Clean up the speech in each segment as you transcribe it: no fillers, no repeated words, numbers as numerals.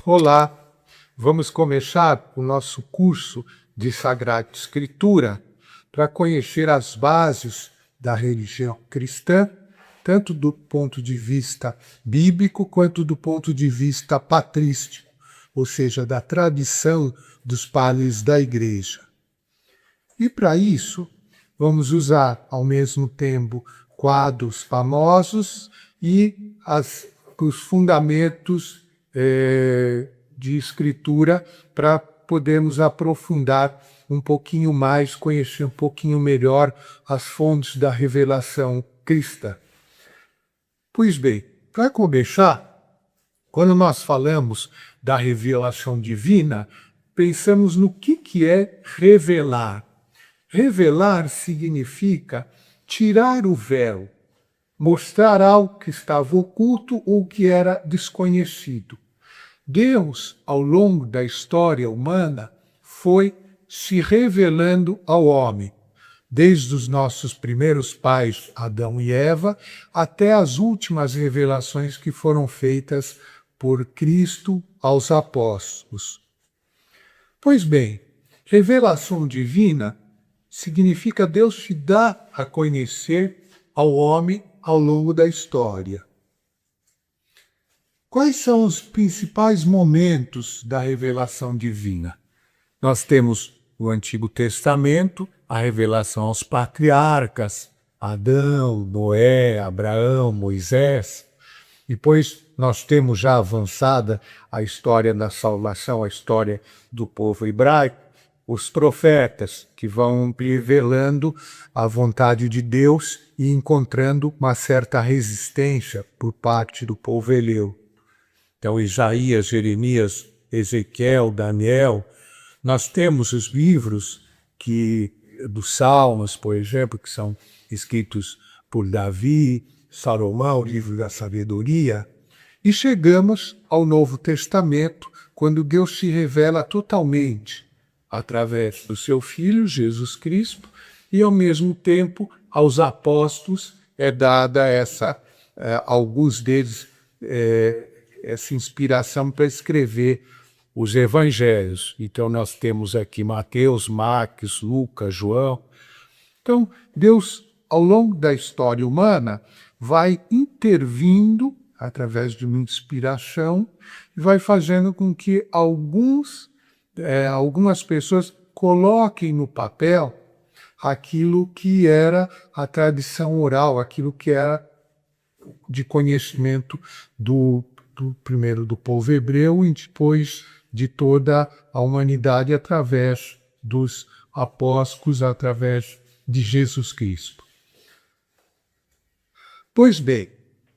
Olá, vamos começar o nosso curso de Sagrada Escritura para conhecer as bases da religião cristã, tanto do ponto de vista bíblico quanto do ponto de vista patrístico, ou seja, da tradição dos padres da Igreja. E para isso, vamos usar ao mesmo tempo quadros famosos e os fundamentos de escritura para podermos aprofundar um pouquinho mais, conhecer um pouquinho melhor as fontes da revelação cristã. Pois bem, para começar, quando nós falamos da revelação divina, pensamos no que é revelar. Revelar significa tirar o véu, mostrar algo que estava oculto ou que era desconhecido. Deus, ao longo da história humana, foi se revelando ao homem, desde os nossos primeiros pais, Adão e Eva, até as últimas revelações que foram feitas por Cristo aos apóstolos. Pois bem, revelação divina significa Deus se dar a conhecer ao homem ao longo da história. Quais são os principais momentos da revelação divina? Nós temos o Antigo Testamento, a revelação aos patriarcas, Adão, Noé, Abraão, Moisés. Depois nós temos já avançada a história da salvação, a história do povo hebraico, os profetas que vão revelando a vontade de Deus e encontrando uma certa resistência por parte do povo hebreu. Então, Isaías, Jeremias, Ezequiel, Daniel, nós temos os livros dos Salmos, por exemplo, que são escritos por Davi, Salomão, o livro da sabedoria, e chegamos ao Novo Testamento, quando Deus se revela totalmente através do seu Filho, Jesus Cristo, e ao mesmo tempo aos apóstolos é dada alguns deles, essa inspiração para escrever os evangelhos. Então nós temos aqui Mateus, Marcos, Lucas, João. Então Deus, ao longo da história humana, vai intervindo através de uma inspiração e vai fazendo com que algumas pessoas coloquem no papel aquilo que era a tradição oral, aquilo que era de conhecimento primeiro do povo hebreu e depois de toda a humanidade através dos apóstolos, através de Jesus Cristo. Pois bem,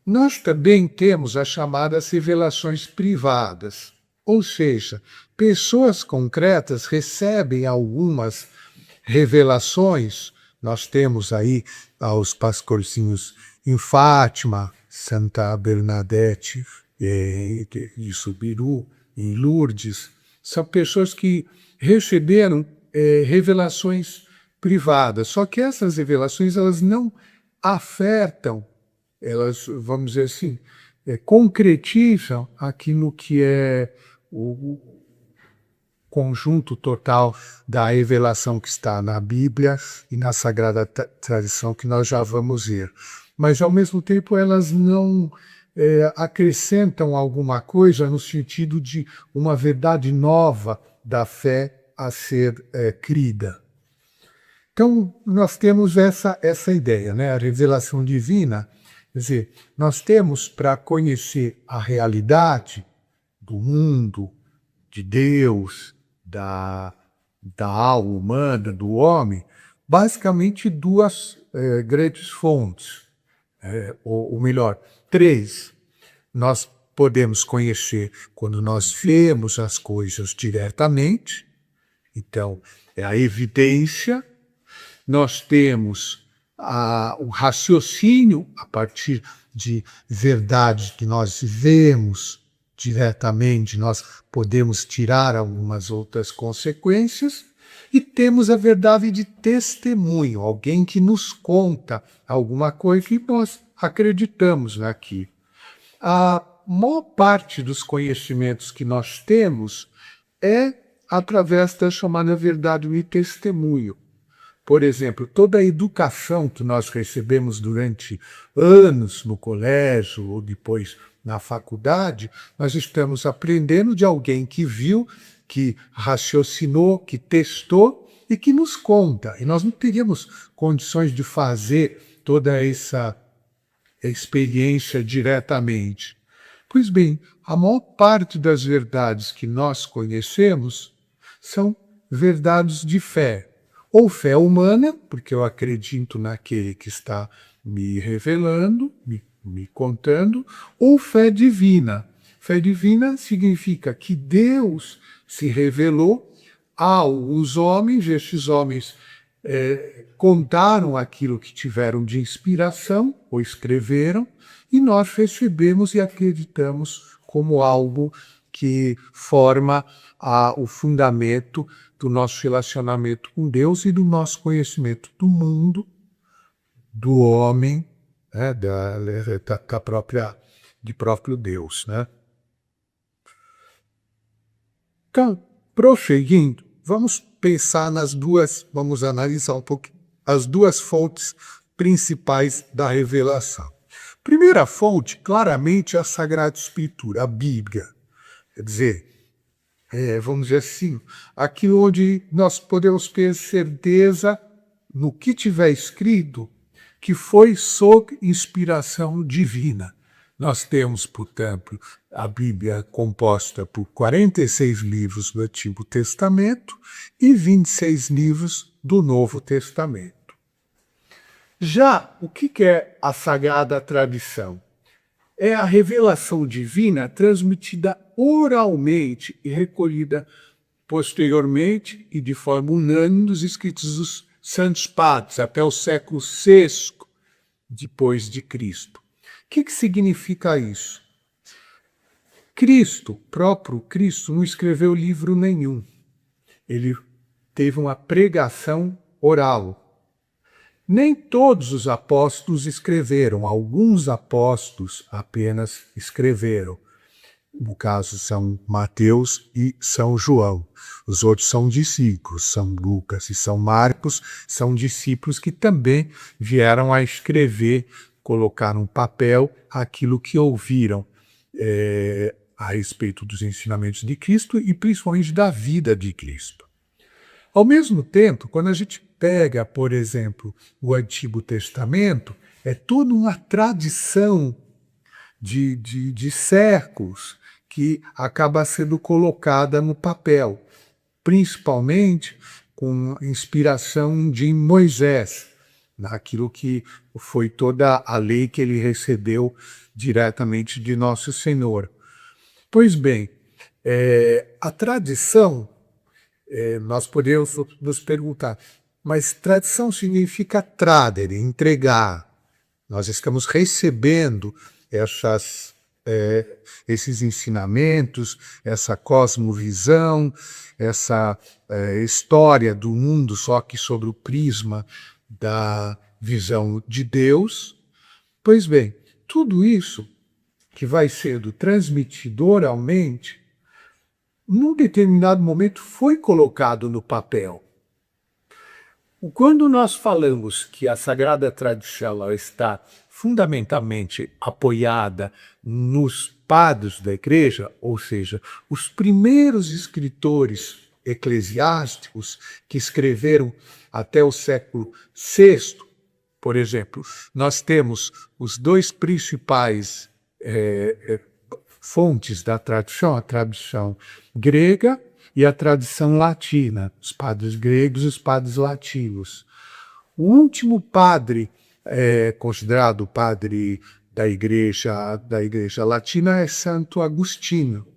nós também temos as chamadas revelações privadas, ou seja, pessoas concretas recebem algumas revelações. Nós temos aí os pastorzinhos em Fátima, Santa Bernadette de Subiru, em Lourdes. São pessoas que receberam revelações privadas. Só que essas revelações elas não afetam, elas, vamos dizer assim, concretizam aquilo que é o conjunto total da revelação que está na Bíblia e na Sagrada Tradição, que nós já vamos ver. Mas, ao mesmo tempo, elas não acrescentam alguma coisa no sentido de uma verdade nova da fé a ser crida. Então, nós temos essa ideia, né? A revelação divina, quer dizer, nós temos para conhecer a realidade do mundo, de Deus, da alma humana, do homem, basicamente duas grandes fontes, ou melhor, três. Nós podemos conhecer quando nós vemos as coisas diretamente, então é a evidência. Nós temos o raciocínio a partir de verdades que nós vemos diretamente, nós podemos tirar algumas outras consequências, e temos a verdade de testemunho, alguém que nos conta alguma coisa que nós acreditamos naquilo. maior parte dos conhecimentos que nós temos é através da chamada verdade e testemunho. Por exemplo, toda a educação que nós recebemos durante anos no colégio ou depois na faculdade, nós estamos aprendendo de alguém que viu, que raciocinou, que testou e que nos conta. E nós não teríamos condições de fazer toda essa experiência diretamente. Pois bem, a maior parte das verdades que nós conhecemos são verdades de fé. Ou fé humana, porque eu acredito naquele que está me revelando, me contando, ou fé divina. Fé divina significa que Deus se revelou aos homens, estes homens contaram aquilo que tiveram de inspiração, ou escreveram, e nós recebemos e acreditamos como algo que forma o fundamento do nosso relacionamento com Deus e do nosso conhecimento do mundo, do homem, né, de próprio Deus. Né? Então, prosseguindo, vamos pensar vamos analisar um pouco as duas fontes principais da revelação. Primeira fonte, claramente, é a Sagrada Escritura, a Bíblia. Quer dizer, vamos dizer assim, aqui onde nós podemos ter certeza no que tiver escrito que foi sob inspiração divina. Nós temos, portanto, a Bíblia composta por 46 livros do Antigo Testamento e 26 livros do Novo Testamento. Já o que é a Sagrada Tradição? É a revelação divina transmitida oralmente e recolhida posteriormente e de forma unânime nos escritos dos Santos Padres, até o século VI depois de Cristo. O que significa isso? Próprio Cristo, não escreveu livro nenhum. Ele teve uma pregação oral. Nem todos os apóstolos escreveram, alguns apóstolos apenas escreveram. No caso, São Mateus e São João. Os outros são discípulos, São Lucas e São Marcos são discípulos que também vieram a escrever, colocar no papel aquilo que ouviram a respeito dos ensinamentos de Cristo e principalmente da vida de Cristo. Ao mesmo tempo, quando a gente pega, por exemplo, o Antigo Testamento, é toda uma tradição de séculos que acaba sendo colocada no papel, principalmente com inspiração de Moisés, naquilo que foi toda a lei que ele recebeu diretamente de Nosso Senhor. Pois bem, a tradição, nós podemos nos perguntar, mas tradição significa tradere, entregar. Nós estamos recebendo esses ensinamentos, essa cosmovisão, essa história do mundo, só que sobre o prisma da visão de Deus. Pois bem, tudo isso que vai sendo transmitido oralmente, num determinado momento foi colocado no papel. Quando nós falamos que a Sagrada Tradição está fundamentalmente apoiada nos padres da Igreja, ou seja, os primeiros escritores eclesiásticos que escreveram até o século VI, por exemplo, nós temos os dois principais fontes da tradição, a tradição grega e a tradição latina, os padres gregos e os padres latinos. O último padre considerado padre da igreja latina é Santo Agostinho.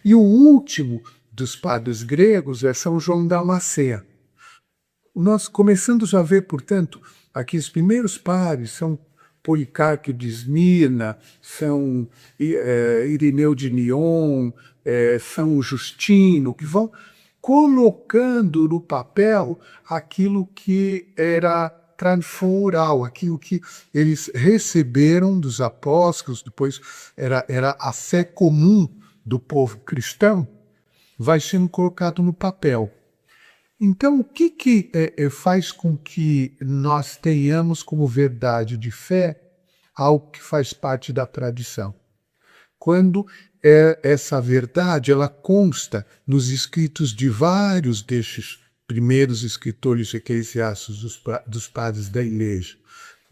E o último dos padres gregos é São João Damasceno. Nós começamos a ver, portanto, aqui os primeiros padres são Policarpo de Esmirna, São Irineu de Lyon, São Justino, que vão colocando no papel aquilo que era transforal, aquilo que eles receberam dos apóstolos, depois era a fé comum do povo cristão, vai sendo colocado no papel. Então, o que faz com que nós tenhamos como verdade de fé algo que faz parte da tradição? Quando essa verdade ela consta nos escritos de vários destes primeiros escritores eclesiásticos dos padres da Igreja.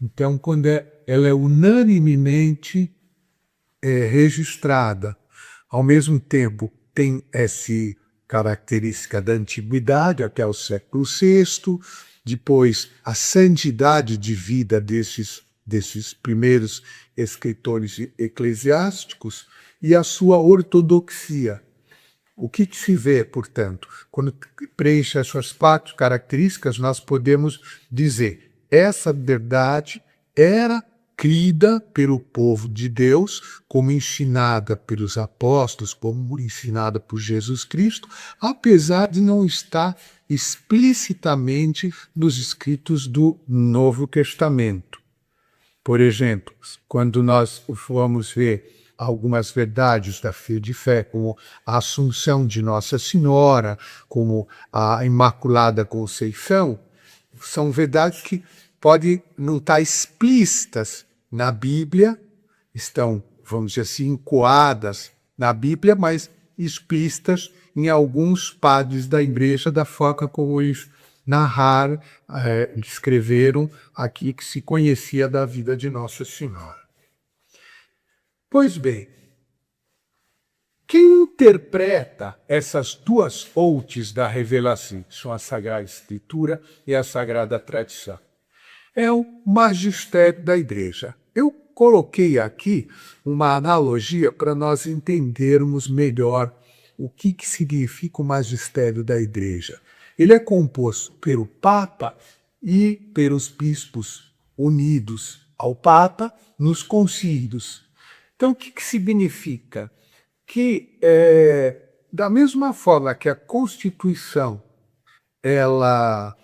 Então, quando ela é unanimemente registrada, ao mesmo tempo tem essa característica da antiguidade até o século VI, depois a santidade de vida desses primeiros escritores eclesiásticos e a sua ortodoxia. O que se vê, portanto? Quando preenche essas 4 características, nós podemos dizer: essa verdade era crida pelo povo de Deus, como ensinada pelos apóstolos, como ensinada por Jesus Cristo, apesar de não estar explicitamente nos escritos do Novo Testamento. Por exemplo, quando nós formos ver algumas verdades da fé de fé, como a Assunção de Nossa Senhora, como a Imaculada Conceição, são verdades que podem não estar explícitas na Bíblia, estão, vamos dizer assim, encoadas na Bíblia, mas explícitas em alguns padres da Igreja, da forma como eles narraram, escreveram aqui que se conhecia da vida de Nossa Senhora. Pois bem, quem interpreta essas 2 fontes da revelação, são a Sagrada Escritura e a Sagrada Tradição? É o magistério da Igreja. Eu coloquei aqui uma analogia para nós entendermos melhor o que significa o magistério da Igreja. Ele é composto pelo Papa e pelos bispos unidos ao Papa nos concílios. Então, o que significa? Que, da mesma forma que a Constituição, ela,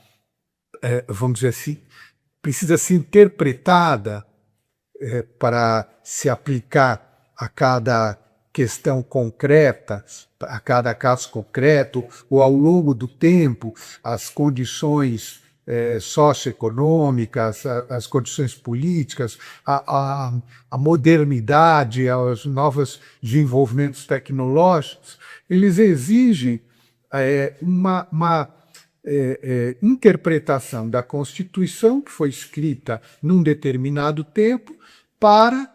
vamos dizer assim, precisa ser interpretada para se aplicar a cada questão concreta, a cada caso concreto, ou ao longo do tempo, as condições socioeconômicas, as condições políticas, a modernidade, os novos desenvolvimentos tecnológicos, eles exigem uma interpretação da Constituição, que foi escrita num determinado tempo, para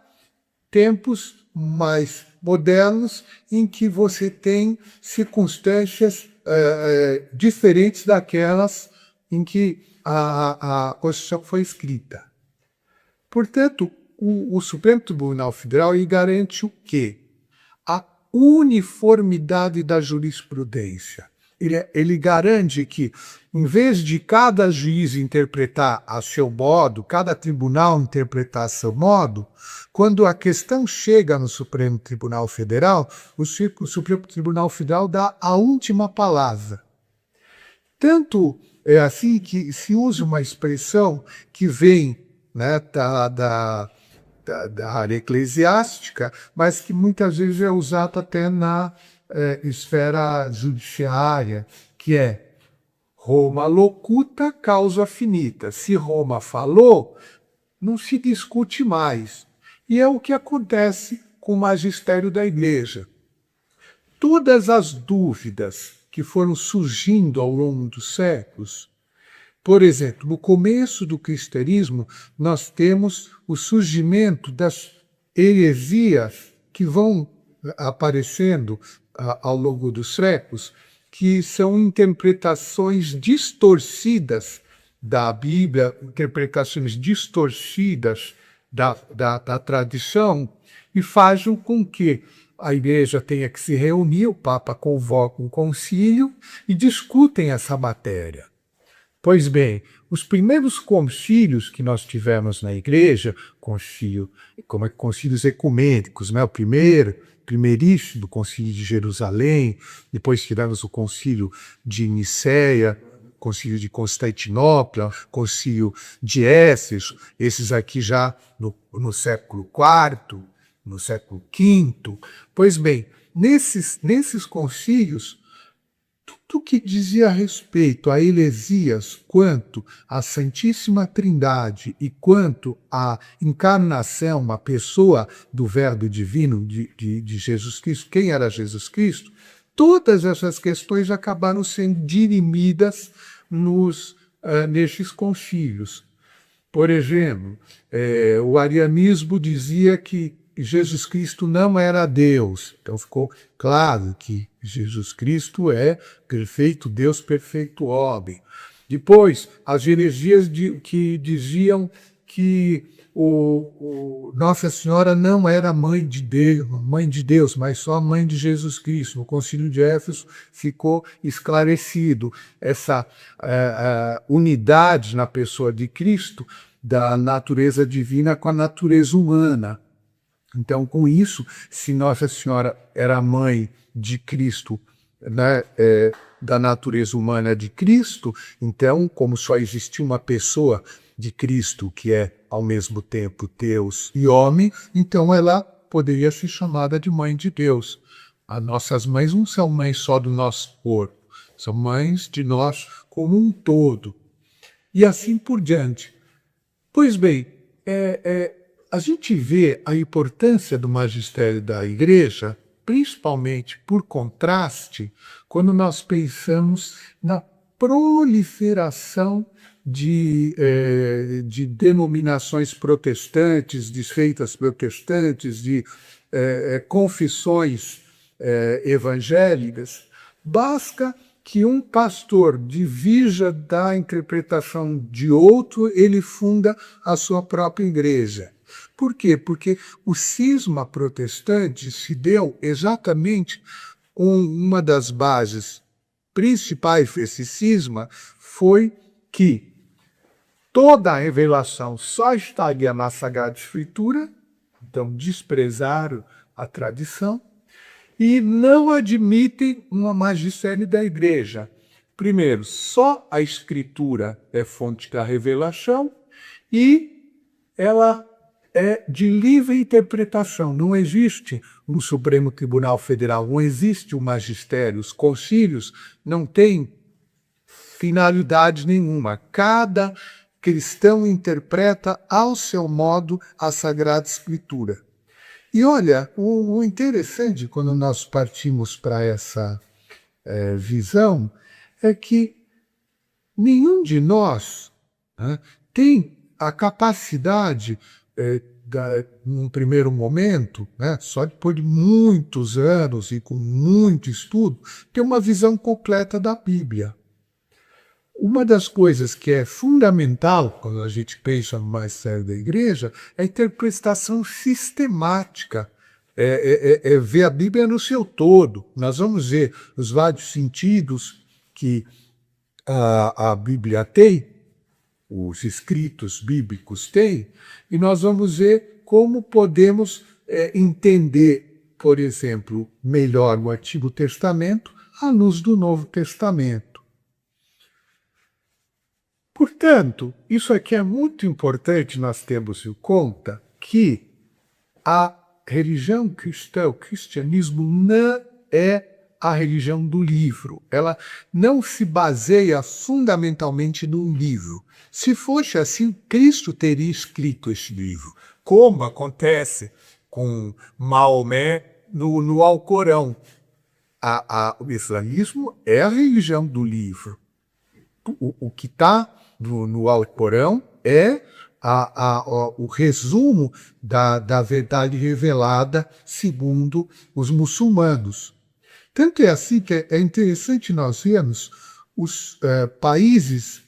tempos mais modernos, em que você tem circunstâncias diferentes daquelas em que a Constituição foi escrita. Portanto, o Supremo Tribunal Federal garante o quê? A uniformidade da jurisprudência. Ele garante que, em vez de cada juiz interpretar a seu modo, cada tribunal interpretar a seu modo, quando a questão chega no Supremo Tribunal Federal, o Supremo Tribunal Federal dá a última palavra. Tanto é assim que se usa uma expressão que vem, né, da área eclesiástica, mas que muitas vezes é usada até na esfera judiciária, que é Roma locuta, causa finita. Se Roma falou, não se discute mais. E é o que acontece com o magistério da Igreja. Todas as dúvidas que foram surgindo ao longo dos séculos, por exemplo, no começo do cristianismo, nós temos o surgimento das heresias que vão aparecendo ao longo dos séculos, que são interpretações distorcidas da Bíblia, interpretações distorcidas da tradição, e fazem com que a Igreja tenha que se reunir, o Papa convoca um concílio e discutem essa matéria. Pois bem, os primeiros concílios que nós tivemos na Igreja, concílios ecumênicos, né? O primeiríssimo concílio de Jerusalém, depois tivemos o concílio de Nicéia, Concílio de Constantinopla, Concílio de Éfeso, esses aqui já no século IV, no século V. Pois bem, nesses concílios, tudo que dizia respeito a heresias quanto à Santíssima Trindade e quanto à encarnação, a pessoa do Verbo Divino de Jesus Cristo, quem era Jesus Cristo, todas essas questões acabaram sendo dirimidas nestes concílios. Por exemplo, o arianismo dizia que Jesus Cristo não era Deus. Então ficou claro que Jesus Cristo é perfeito Deus, perfeito homem. Depois, as heresias que diziam que Nossa Senhora não era mãe de Deus, mas só mãe de Jesus Cristo. No Concílio de Éfeso ficou esclarecido essa unidade na pessoa de Cristo da natureza divina com a natureza humana. Então, com isso, se Nossa Senhora era mãe de Cristo, né, da natureza humana de Cristo, então, como só existia uma pessoa de Cristo que é, ao mesmo tempo, Deus e homem, então ela poderia ser chamada de mãe de Deus. As nossas mães não são mães só do nosso corpo, são mães de nós como um todo. E assim por diante. Pois bem, a gente vê a importância do magistério da Igreja, principalmente por contraste, quando nós pensamos na proliferação de denominações protestantes, de seitas protestantes, de confissões evangélicas. Basta que um pastor divirja da interpretação de outro, ele funda a sua própria igreja. Por quê? Porque o cisma protestante se deu exatamente uma das bases principais desse cisma foi que toda a revelação só estaria na Sagrada Escritura, então desprezaram a tradição, e não admitem uma magistério da Igreja. Primeiro, só a Escritura é fonte da revelação e ela é de livre interpretação. Não existe um Supremo Tribunal Federal, não existe um magistério. Os concílios não têm finalidade nenhuma. Cada cristão interpreta ao seu modo a Sagrada Escritura. E olha, o interessante quando nós partimos para essa visão é que nenhum de nós tem a capacidade, num primeiro momento, só depois de muitos anos e com muito estudo, ter uma visão completa da Bíblia. Uma das coisas que é fundamental quando a gente pensa no magistério da Igreja é a interpretação sistemática, é ver a Bíblia no seu todo. Nós vamos ver os vários sentidos que a Bíblia tem, os escritos bíblicos têm, e nós vamos ver como podemos entender, por exemplo, melhor o Antigo Testamento à luz do Novo Testamento. Portanto, isso aqui é muito importante nós termos em conta que a religião cristã, o cristianismo, não é a religião do livro. Ela não se baseia fundamentalmente num livro. Se fosse assim, Cristo teria escrito esse livro, como acontece com Maomé no Alcorão. O islamismo é a religião do livro. O que está no Alcorão é o resumo da verdade revelada segundo os muçulmanos. Tanto é assim que é interessante nós vermos os países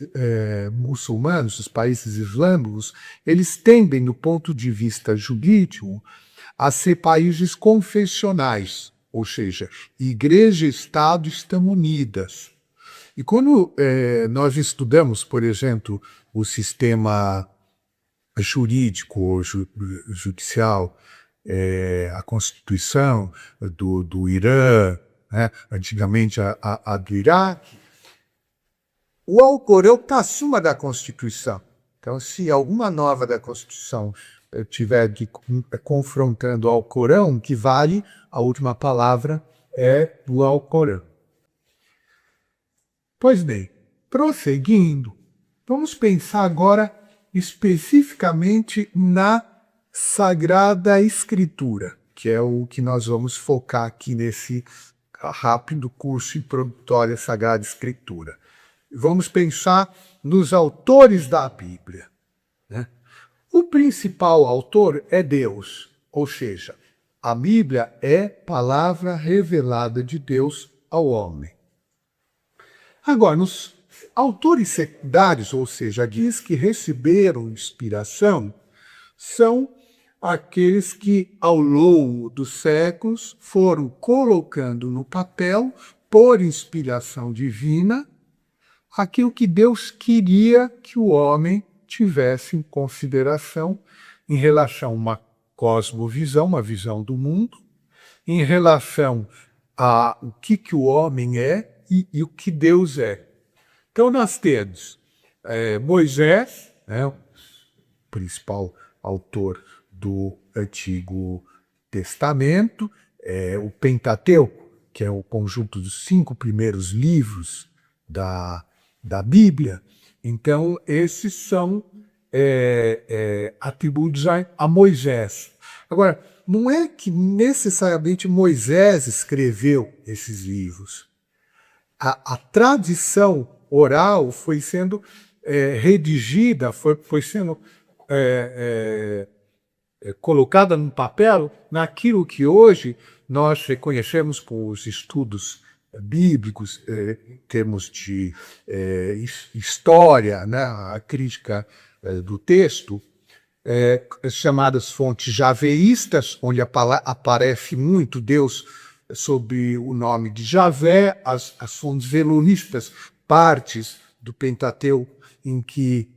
muçulmanos, os países islâmicos, eles tendem, do ponto de vista jurídico, a ser países confessionais, ou seja, igreja e Estado estão unidas. E quando nós estudamos, por exemplo, o sistema jurídico ou judicial, a Constituição do Irã, antigamente a do Iraque, O Alcorão está acima da Constituição. Então, se alguma norma da Constituição tiver confrontando o Alcorão, que vale, a última palavra é do Alcorão. Pois bem, prosseguindo, vamos pensar agora especificamente na Sagrada Escritura, que é o que nós vamos focar aqui nesse rápido curso introdutório à Sagrada Escritura. Vamos pensar nos autores da Bíblia, né? O principal autor é Deus, ou seja, a Bíblia é palavra revelada de Deus ao homem. Agora, nos autores secundários, ou seja, aqueles que receberam inspiração, são aqueles que, ao longo dos séculos, foram colocando no papel, por inspiração divina, aquilo que Deus queria que o homem tivesse em consideração em relação a uma cosmovisão, uma visão do mundo, em relação a o que o homem é e o que Deus é. Então nós temos Moisés, né, o principal autor do Antigo Testamento, o Pentateuco, que é o conjunto dos 5 primeiros livros da Bíblia. Então, esses são atributos a Moisés. Agora, não é que necessariamente Moisés escreveu esses livros. A tradição oral foi sendo redigida, foi sendo colocada no papel naquilo que hoje nós reconhecemos com os estudos bíblicos, em termos de história, né, a crítica do texto, chamadas fontes javeístas, onde aparece muito Deus sob o nome de Javé, as fontes velonistas, partes do Pentateuco em que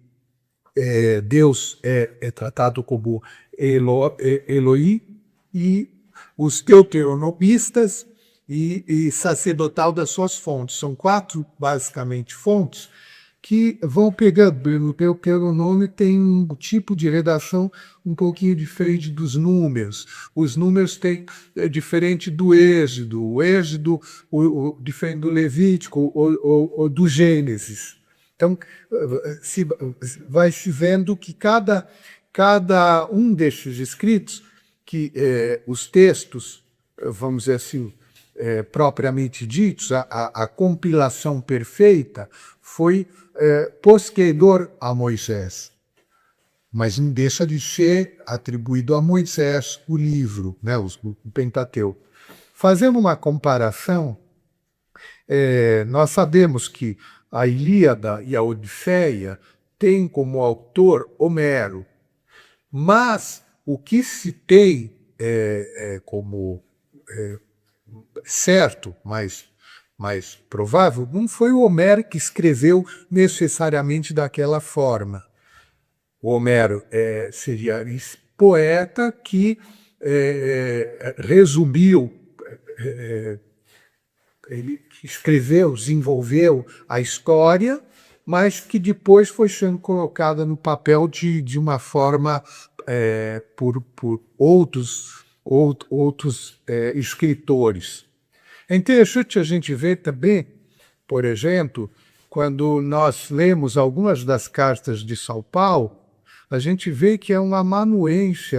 Deus é tratado como Elohim, e os deuteronomistas e sacerdotal das suas fontes. São 4, basicamente, fontes que vão pegando pelo nome, tem um tipo de redação um pouquinho diferente dos números. Os números têm diferente do Êxodo, o Êxodo diferente do Levítico ou do Gênesis. Então, vai se vendo que cada um desses escritos, que os textos, vamos dizer assim, propriamente ditos, a compilação perfeita foi posterior a Moisés. Mas não deixa de ser atribuído a Moisés o livro, né, o Pentateuco. Fazendo uma comparação, nós sabemos que a Ilíada e a Odisseia têm como autor Homero, mas o que se tem como certo, mas mais provável, não foi o Homero que escreveu necessariamente daquela forma. O Homero seria esse poeta que resumiu, ele escreveu, desenvolveu a história, mas que depois foi sendo colocada no papel de uma forma por outros escritores. É interessante a gente ver também, por exemplo, quando nós lemos algumas das cartas de São Paulo, a gente vê que é um amanuense,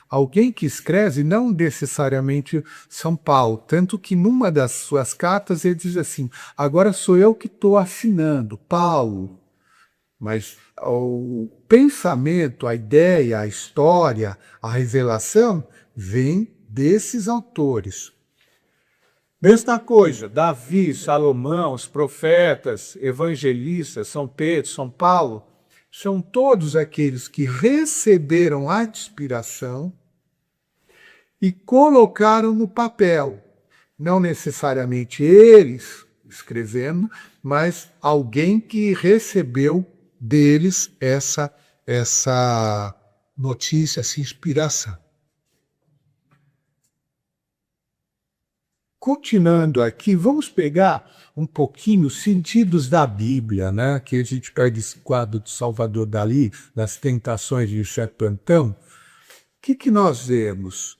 alguém que escreve não necessariamente São Paulo, tanto que numa das suas cartas ele diz assim: agora sou eu que estou assinando, Paulo. Mas o pensamento, a ideia, a história, a revelação vem desses autores. Mesma coisa, Davi, Salomão, os profetas, evangelistas, São Pedro, São Paulo, são todos aqueles que receberam a inspiração e colocaram no papel. Não necessariamente eles escrevendo, mas alguém que recebeu deles essa notícia, essa inspiração. continuando aqui, vamos pegar um pouquinho os sentidos da Bíblia, né? Que a gente pega esse quadro de Salvador Dalí, das tentações de Chefe Antão. O que nós vemos?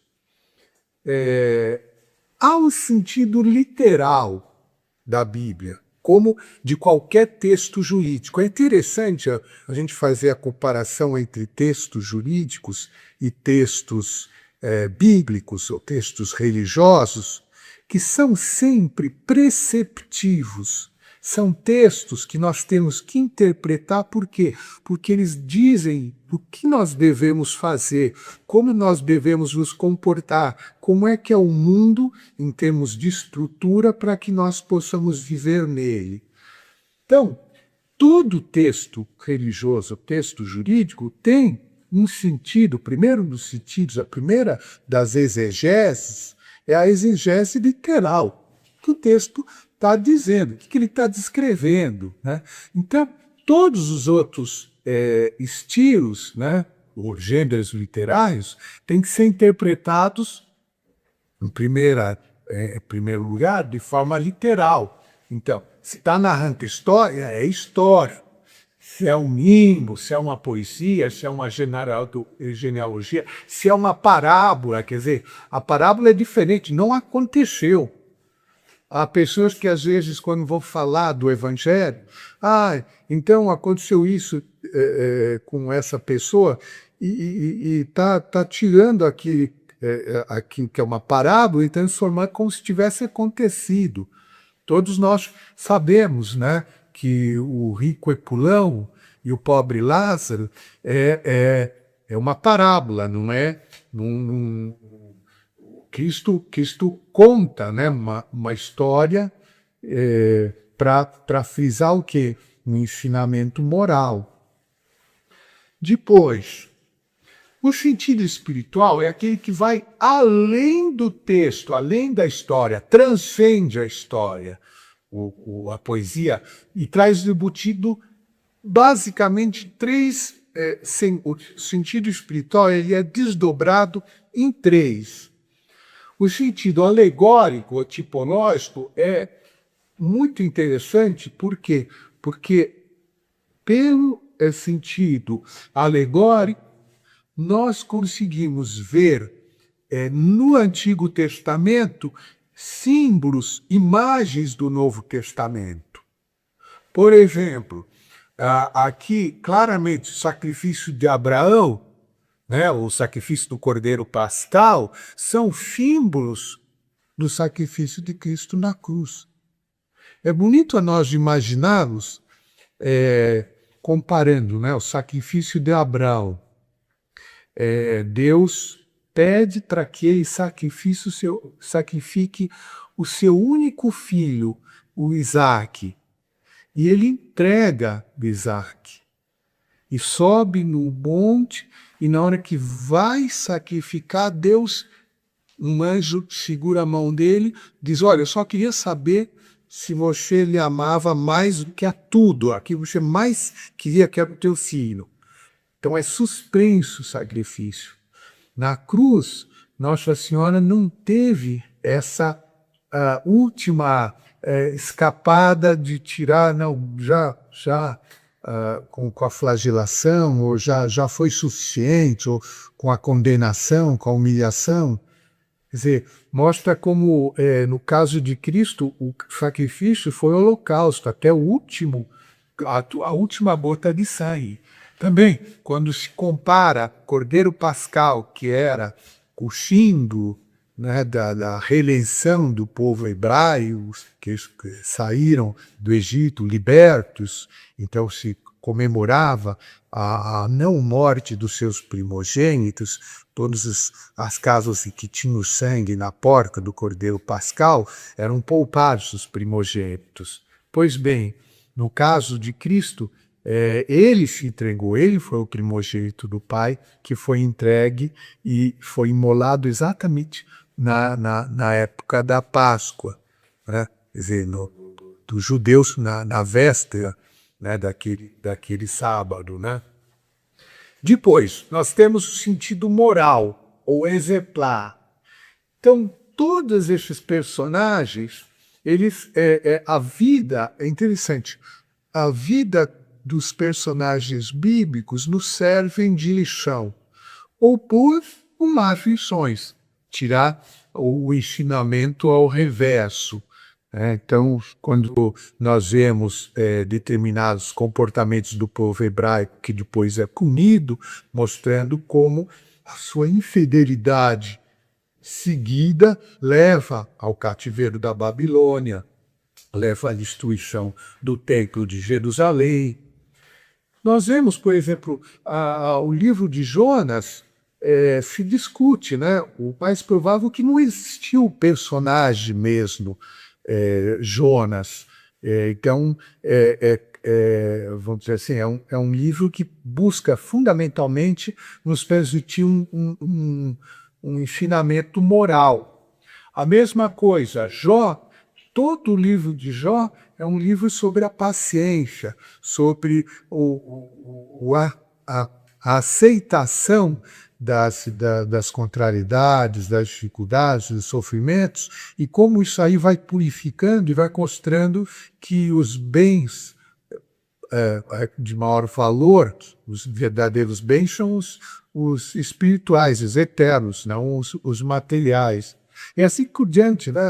Há um sentido literal da Bíblia, como de qualquer texto jurídico. É interessante a gente fazer a comparação entre textos jurídicos e textos bíblicos ou textos religiosos, que são sempre preceptivos. São textos que nós temos que interpretar, por quê? Porque eles dizem o que nós devemos fazer, como nós devemos nos comportar, como é que é o mundo em termos de estrutura para que nós possamos viver nele. Então, todo texto religioso, texto jurídico, tem um sentido, primeiro dos sentidos, a primeira das exegeses, é a exegese literal, que o texto está dizendo, o que ele está descrevendo, né? Então, todos os outros estilos, né, ou gêneros literários, têm que ser interpretados, em primeiro lugar, de forma literal. Então, se está narrando história, é história. Se é um hino, se é uma poesia, se é uma genealogia, se é uma parábola, quer dizer, a parábola é diferente, não aconteceu. Há pessoas que, às vezes, quando vão falar do Evangelho, então aconteceu isso com essa pessoa e tá tirando aquilo que é uma parábola e transformando como se tivesse acontecido. Todos nós sabemos, né, que o rico Epulão e o pobre Lázaro é uma parábola, não é? Cristo conta, né, uma história para frisar o quê? Um ensinamento moral. Depois, o sentido espiritual é aquele que vai além do texto, além da história, transcende a história, a poesia, e traz embutido basicamente três. O sentido espiritual ele é desdobrado em três. O sentido alegórico ou tipológico é muito interessante, por quê? Porque pelo sentido alegórico, nós conseguimos ver no Antigo Testamento símbolos, imagens do Novo Testamento. Por exemplo, aqui claramente o sacrifício de Abraão, né, o sacrifício do Cordeiro Pascal, são símbolos do sacrifício de Cristo na cruz. É bonito a nós imaginarmos, comparando, né, o sacrifício de Abraão. Deus pede para que ele sacrifique o seu único filho, o Isaac. E ele entrega o Isaac. E sobe no monte, e na hora que vai sacrificar, Deus, um anjo segura a mão dele, diz, olha, eu só queria saber se você lhe amava mais do que a tudo, aquilo que você mais queria que era o teu filho. Então é suspenso o sacrifício. Na cruz, Nossa Senhora não teve essa última escapada de tirar, não, já com a flagelação, ou já foi suficiente, ou com a condenação, com a humilhação. Quer dizer, mostra como, no caso de Cristo, o sacrifício foi o holocausto, até a última gota de sangue. Também, quando se compara Cordeiro Pascal, que era o símbolo, né, da redenção do povo hebraico, que saíram do Egito libertos, então se comemorava a não morte dos seus primogênitos, todas as casas que tinham sangue na porta do Cordeiro Pascal eram poupados os primogênitos. Pois bem, no caso de Cristo, ele se entregou, ele foi o primogênito do Pai que foi entregue e foi imolado exatamente na época da Páscoa, né? Quer dizer, dos judeus na véspera, né, daquele sábado, né? Depois, nós temos o sentido moral ou exemplar. Então, todos esses personagens, a vida, é interessante, a vida dos personagens bíblicos nos servem de lição, ou por umas lições, tirar o ensinamento ao reverso. Então, quando nós vemos determinados comportamentos do povo hebraico que depois é punido, mostrando como a sua infidelidade seguida leva ao cativeiro da Babilônia, leva à destruição do Templo de Jerusalém. Nós vemos, por exemplo, o livro de Jonas se discute, né? O mais provável é que não existiu o personagem mesmo, Jonas. Então, vamos dizer assim, é um livro que busca fundamentalmente nos transmitir um ensinamento moral. A mesma coisa, Jó, todo o livro de Jó é um livro sobre a paciência, sobre a aceitação das contrariedades, das dificuldades, dos sofrimentos, e como isso aí vai purificando e vai mostrando que os bens de maior valor, os verdadeiros bens são os espirituais, os eternos, não os materiais. E assim por diante, né?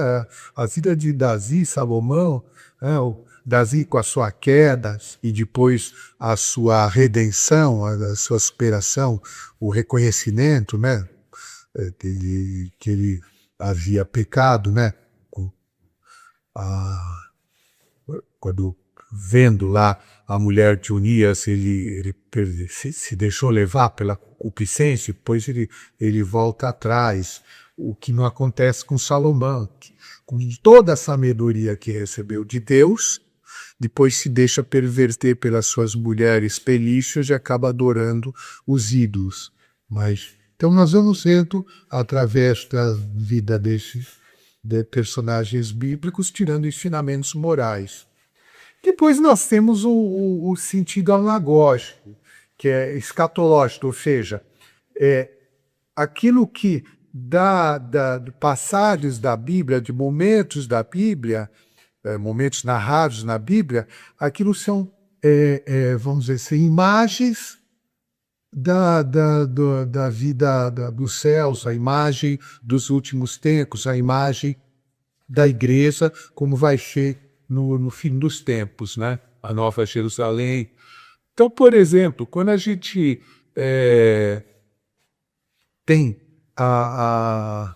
A vida de Davi e Salomão, né? O Davi com a sua queda e depois a sua redenção, a sua superação, o reconhecimento, né? Que ele havia pecado, né? Quando vendo lá a mulher de Urias, ele se deixou levar pela concupiscência, depois ele volta atrás. O que não acontece com Salomão, que, com toda a sabedoria que recebeu de Deus, depois se deixa perverter pelas suas mulheres pelícias e acaba adorando os ídolos. Então nós vamos vendo, através da vida desses personagens bíblicos, tirando ensinamentos morais. Depois nós temos o sentido anagógico, que é escatológico, ou seja, aquilo que de passagens da Bíblia, de momentos da Bíblia, momentos narrados na Bíblia, aquilo são, vamos dizer assim, imagens da vida dos céus, a imagem dos últimos tempos, a imagem da igreja, como vai ser no fim dos tempos, né? A Nova Jerusalém. Então, por exemplo, quando a gente tem a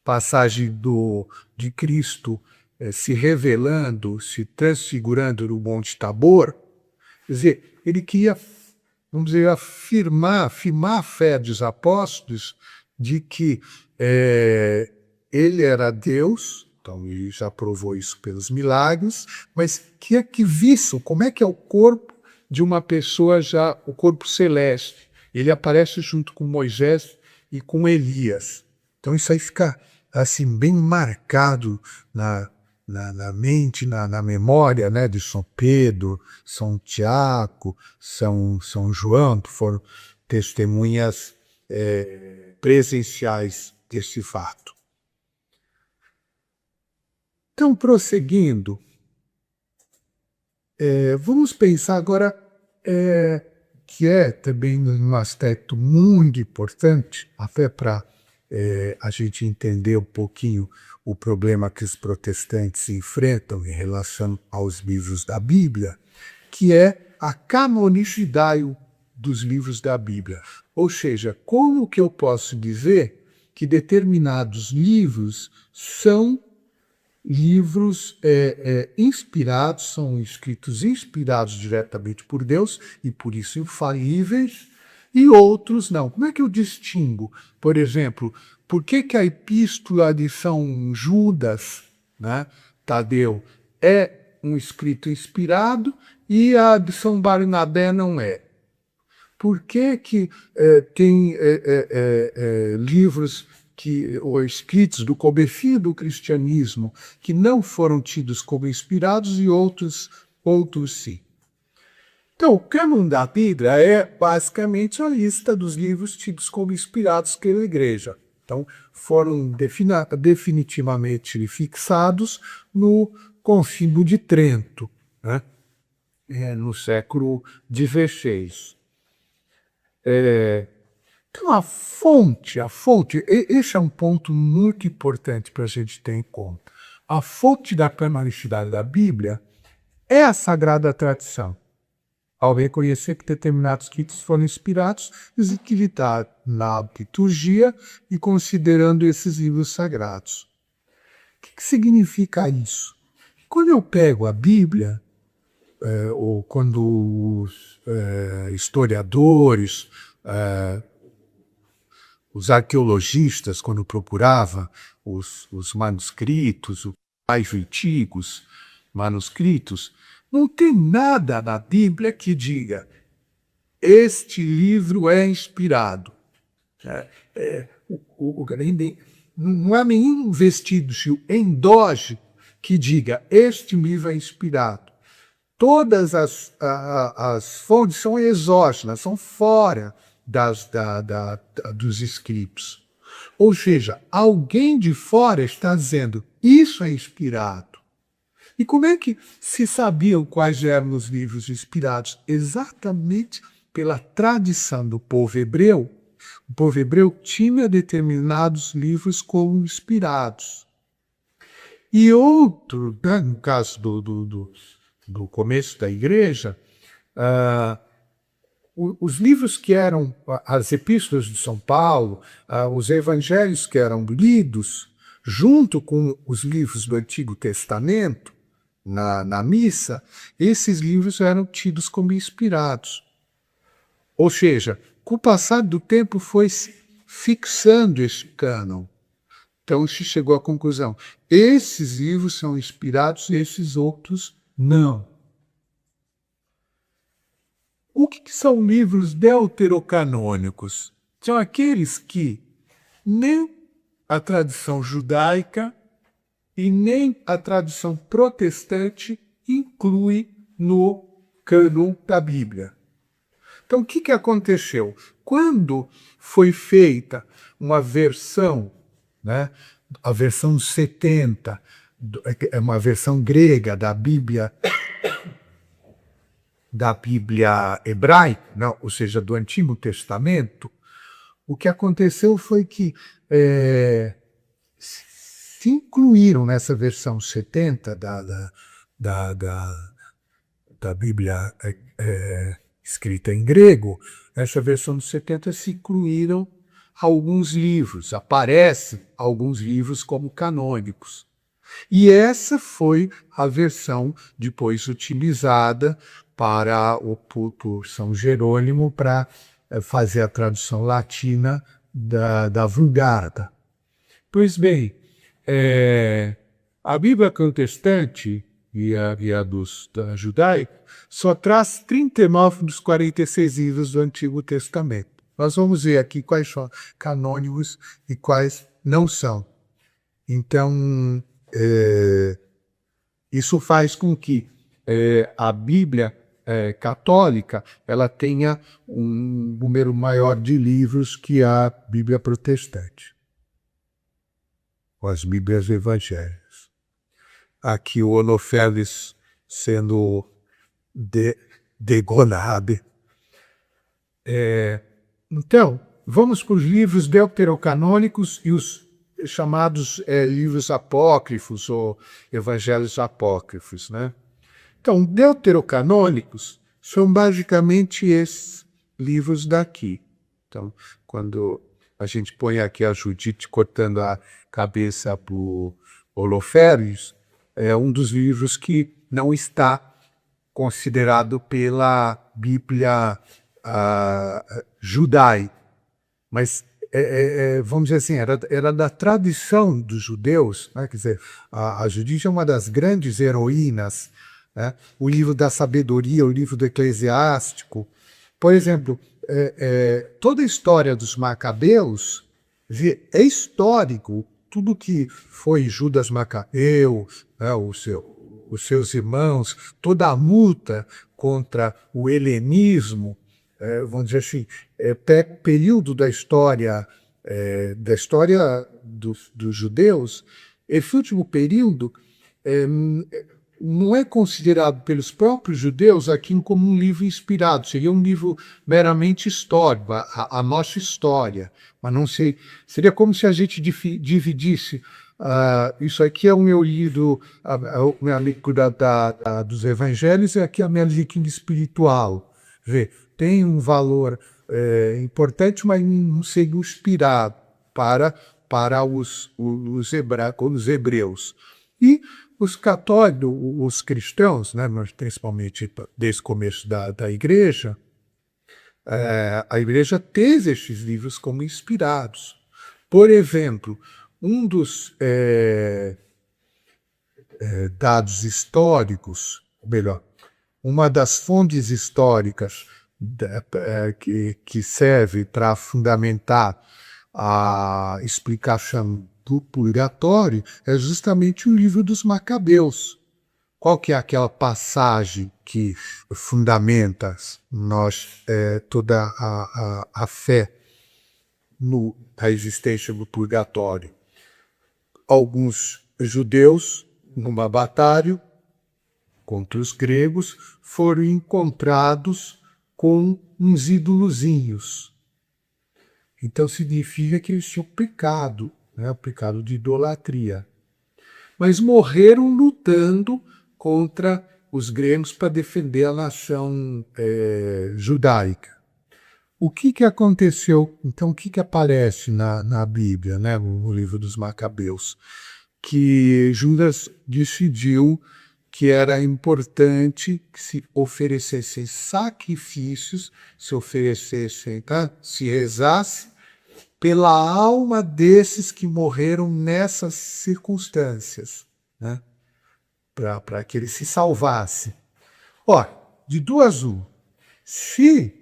passagem de Cristo se revelando, se transfigurando no Monte Tabor, quer dizer, ele queria, vamos dizer, afirmar a fé dos apóstolos de que ele era Deus, então ele já provou isso pelos milagres, mas queria que vissem como é que é o corpo de uma pessoa já, o corpo celeste. Ele aparece junto com Moisés e com Elias. Então isso aí fica assim bem marcado na mente, na memória, né, de São Pedro, São Tiago, São João, que foram testemunhas presenciais desse fato. Então, prosseguindo, vamos pensar agora que é também um aspecto muito importante, até para a gente entender um pouquinho o problema que os protestantes enfrentam em relação aos livros da Bíblia, que é a canonicidade dos livros da Bíblia. Ou seja, como que eu posso dizer que determinados livros são livros inspirados, são escritos inspirados diretamente por Deus e por isso infalíveis, e outros não. Como é que eu distingo? Por exemplo, por que a epístola de São Judas, né, Tadeu, é um escrito inspirado e a de São Barnabé não é? Por que tem livros ou escritos do comecinho do cristianismo que não foram tidos como inspirados e outros sim? Então, o cânon da Bíblia é basicamente a lista dos livros tidos como inspirados pela Igreja. Então, foram definitivamente fixados no Concílio de Trento, né? No século XVI. Então, esse é um ponto muito importante para a gente ter em conta. A fonte da canonicidade da Bíblia é a Sagrada Tradição, ao reconhecer que determinados ritos foram inspirados na liturgia e considerando esses livros sagrados. O que significa isso? Quando eu pego a Bíblia, ou quando os historiadores, os arqueologistas, quando procuravam os manuscritos, os mais antigos manuscritos, não tem nada na Bíblia que diga este livro é inspirado. Não há nenhum vestígio endógeno que diga este livro é inspirado. Todas as fontes são exógenas, são fora dos escritos. Ou seja, alguém de fora está dizendo isso é inspirado. E como é que se sabiam quais eram os livros inspirados? Exatamente pela tradição do povo hebreu. O povo hebreu tinha determinados livros como inspirados. E outro, né, no caso do começo da igreja, os livros que eram as epístolas de São Paulo, os evangelhos que eram lidos, junto com os livros do Antigo Testamento, na missa, esses livros eram tidos como inspirados. Ou seja, com o passar do tempo foi se fixando esse cânon. Então se chegou à conclusão, esses livros são inspirados, esses outros não. O que são livros deuterocanônicos? São aqueles que nem a tradição judaica e nem a tradição protestante inclui no cânon da Bíblia. Então, o que aconteceu? Quando foi feita uma versão, né, a versão 70, uma versão grega da Bíblia hebraica, não, ou seja, do Antigo Testamento, o que aconteceu foi que se incluíram nessa versão 70 da Bíblia escrita em grego, nessa versão 70 se incluíram alguns livros, aparecem alguns livros como canônicos. E essa foi a versão depois utilizada por São Jerônimo para fazer a tradução latina da Vulgata. Pois bem, a Bíblia protestante e a da judaica só traz 39 dos 46 livros do Antigo Testamento. Nós vamos ver aqui quais são canônicos e quais não são. Então, isso faz com que a Bíblia católica ela tenha um número maior de livros que a Bíblia protestante, ou as Bíblias evangélicas. Aqui o Holofernes sendo degolado. Então, vamos para os livros deuterocanônicos e os chamados livros apócrifos ou evangelhos apócrifos, né? Então, deuterocanônicos são basicamente esses livros daqui. Então, quando a gente põe aqui a Judite cortando a cabeça para o Holofernes, é um dos livros que não está considerado pela Bíblia judaica. Mas, vamos dizer assim, era da tradição dos judeus, né? Quer dizer, a Judite é uma das grandes heroínas, né? O livro da sabedoria, o livro do Eclesiástico. Por exemplo, toda a história dos Macabeus é histórico. Tudo que foi Judas Macabeu, né, os seus irmãos, toda a luta contra o helenismo, vamos dizer assim, período da história da história dos judeus, esse último período não é considerado pelos próprios judeus aquilo como um livro inspirado, seria um livro meramente histórico, a nossa história, mas não sei, seria como se a gente dividisse, isso aqui é o meu livro, a minha leitura dos evangelhos, e aqui a minha leitura espiritual. Vê, tem um valor importante, mas não seria inspirado para os hebreus. E os católicos, os cristãos, né, mas principalmente desde o começo da igreja, a igreja teve esses livros como inspirados. Por exemplo, um dos dados históricos, melhor, uma das fontes históricas que serve para fundamentar a explicação do purgatório é justamente o livro dos Macabeus. Qual que é aquela passagem que fundamenta toda a fé na existência do purgatório? Alguns judeus, numa batalha contra os gregos, foram encontrados com uns ídolozinhos. Então significa que eles tinham pecado, né, o pecado de idolatria. Mas morreram lutando contra os gregos para defender a nação judaica. O que aconteceu? Então, o que aparece na Bíblia, né, no livro dos Macabeus? Que Judas decidiu que era importante que se oferecessem sacrifícios, se rezasse pela alma desses que morreram nessas circunstâncias, né? Para que ele se salvasse. Ó, de duas uma. Se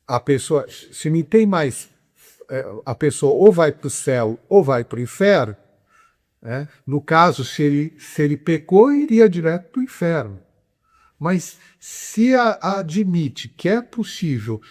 a pessoa, se não tem mais, a pessoa ou vai para o céu ou vai para o inferno, né? No caso, se ele pecou, iria direto para o inferno. Mas se admite que é possível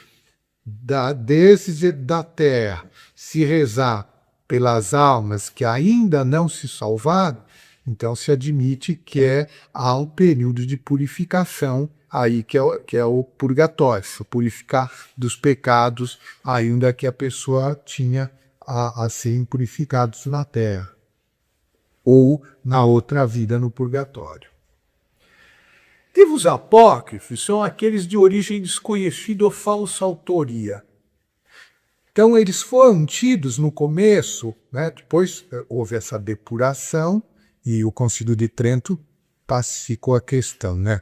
desde da terra se rezar pelas almas que ainda não se salvaram, então se admite que há um período de purificação aí que é o purgatório, purificar dos pecados ainda que a pessoa tinha a serem purificados na terra ou na outra vida no purgatório. Livros apócrifos são aqueles de origem desconhecida ou falsa autoria. Então, eles foram tidos no começo, né? Depois houve essa depuração e o Concílio de Trento pacificou a questão, né?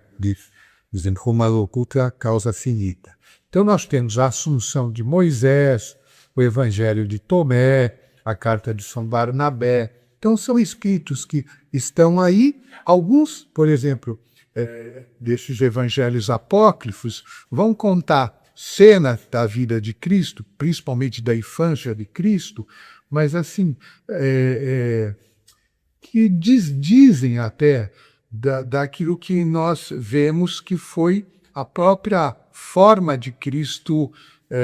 Dizendo Roma oculta causa finita. Então, nós temos a Assunção de Moisés, o Evangelho de Tomé, a Carta de São Barnabé. Então, são escritos que estão aí. Alguns, por exemplo, desses evangelhos apócrifos, vão contar cenas da vida de Cristo, principalmente da infância de Cristo, mas assim, que dizem até daquilo que nós vemos que foi a própria forma de Cristo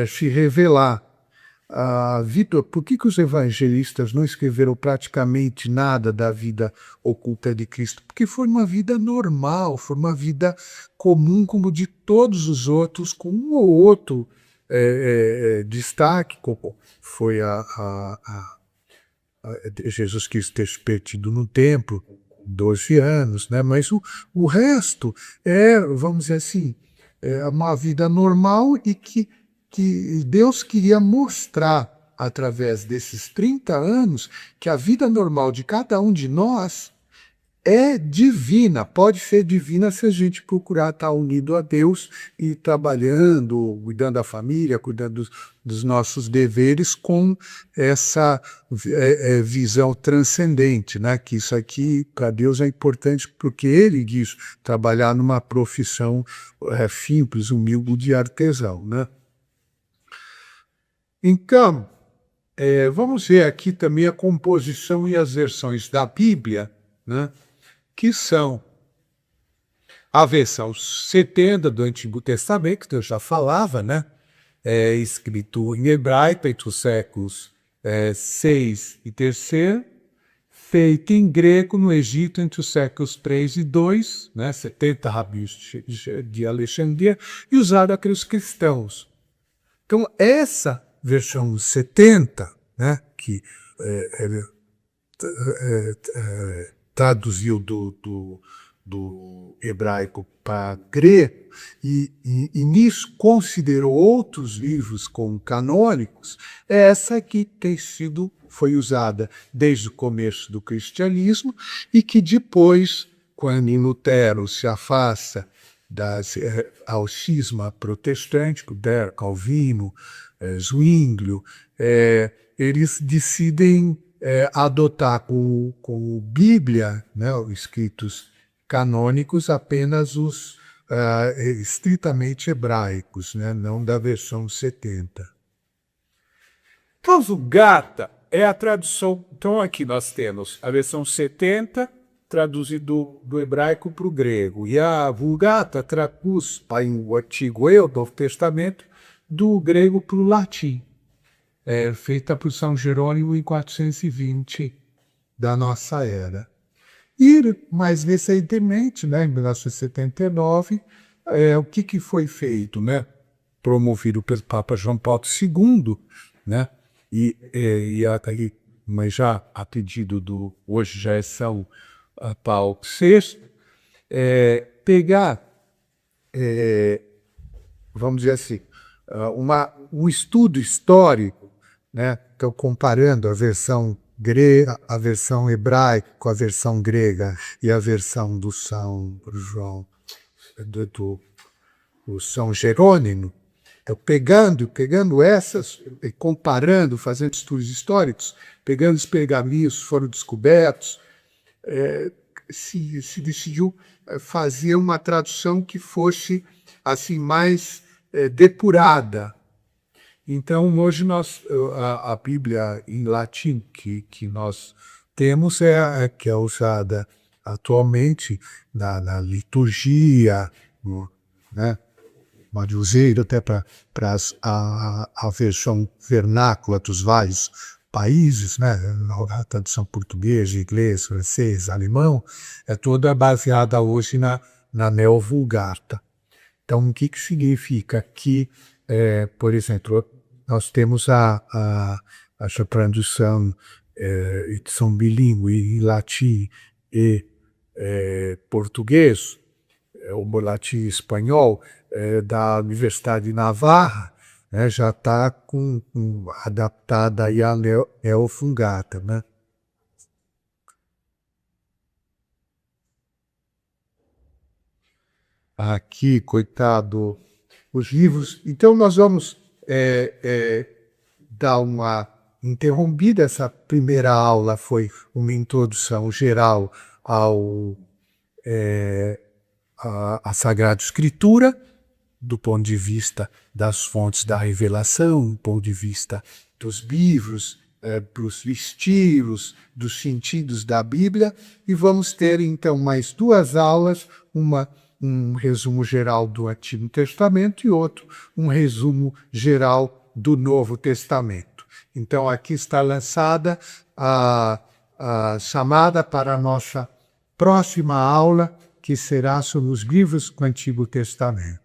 se revelar. Vitor, por que os evangelistas não escreveram praticamente nada da vida oculta de Cristo? Porque foi uma vida normal, foi uma vida comum como de todos os outros, com um ou outro destaque, como foi Jesus Cristo ter se perdido no templo, 12 anos, né? Mas o resto vamos dizer assim, uma vida normal e que Deus queria mostrar, através desses 30 anos, que a vida normal de cada um de nós é divina, pode ser divina se a gente procurar estar unido a Deus e trabalhando, cuidando da família, cuidando dos nossos deveres com essa visão transcendente, né? Que isso aqui para Deus é importante porque Ele quis trabalhar numa profissão simples, humilde de artesão, né? Então, vamos ver aqui também a composição e as versões da Bíblia, né, que são a versão 70 do Antigo Testamento, que eu já falava, né, escrito em hebraico entre os séculos 6 e 3, feito em grego no Egito entre os séculos 3 e 2, 70 rabios de Alexandria, e usado pelos cristãos. Então, essa versão 70, que traduziu do hebraico para grego, e nisso considerou outros livros como canônicos, essa que foi usada desde o começo do cristianismo e que depois, quando Lutero se afasta ao cisma protestante, Lutero, Calvino, Zwinglio, eles decidem adotar como Bíblia, os escritos canônicos, apenas os estritamente hebraicos, não da versão 70. Então, Vulgata é a tradução. Então, aqui nós temos a versão 70, traduzido do hebraico para o grego, e a Vulgata traduz para o Antigo e o Novo Testamento do grego para o latim. Feita por São Jerônimo em 420 da nossa era. E, mais recentemente, em 1979, o que foi feito? Promovido pelo Papa João Paulo II, mas já a pedido hoje já é São Paulo VI, pegar, vamos dizer assim, um estudo histórico, então, comparando a versão grega, a versão hebraica com a versão grega e a versão do São João, do São Jerônimo, então, pegando essas e comparando, fazendo estudos históricos, pegando os pergaminhos que foram descobertos, se decidiu fazer uma tradução que fosse assim mais depurada. Então, hoje a Bíblia em latim que nós temos que é usada atualmente na liturgia, pode usar até para a versão vernácula dos vários países, a tradução português, inglês, francês, alemão, é toda baseada hoje na Neo-Vulgata. Então, o que significa? Que, por exemplo, nós temos essa tradução, edição bilíngue em latim e português, o latim e espanhol, da Universidade de Navarra, já está adaptada aí à Neo-Vulgata, Aqui, coitado, os livros. Então, nós vamos dar uma interrompida. Essa primeira aula foi uma introdução geral à Sagrada Escritura, do ponto de vista das fontes da revelação, do ponto de vista dos livros, dos estilos, dos sentidos da Bíblia, e vamos ter então mais 2 aulas, um resumo geral do Antigo Testamento e outro, um resumo geral do Novo Testamento. Então aqui está lançada a chamada para a nossa próxima aula, que será sobre os livros do Antigo Testamento.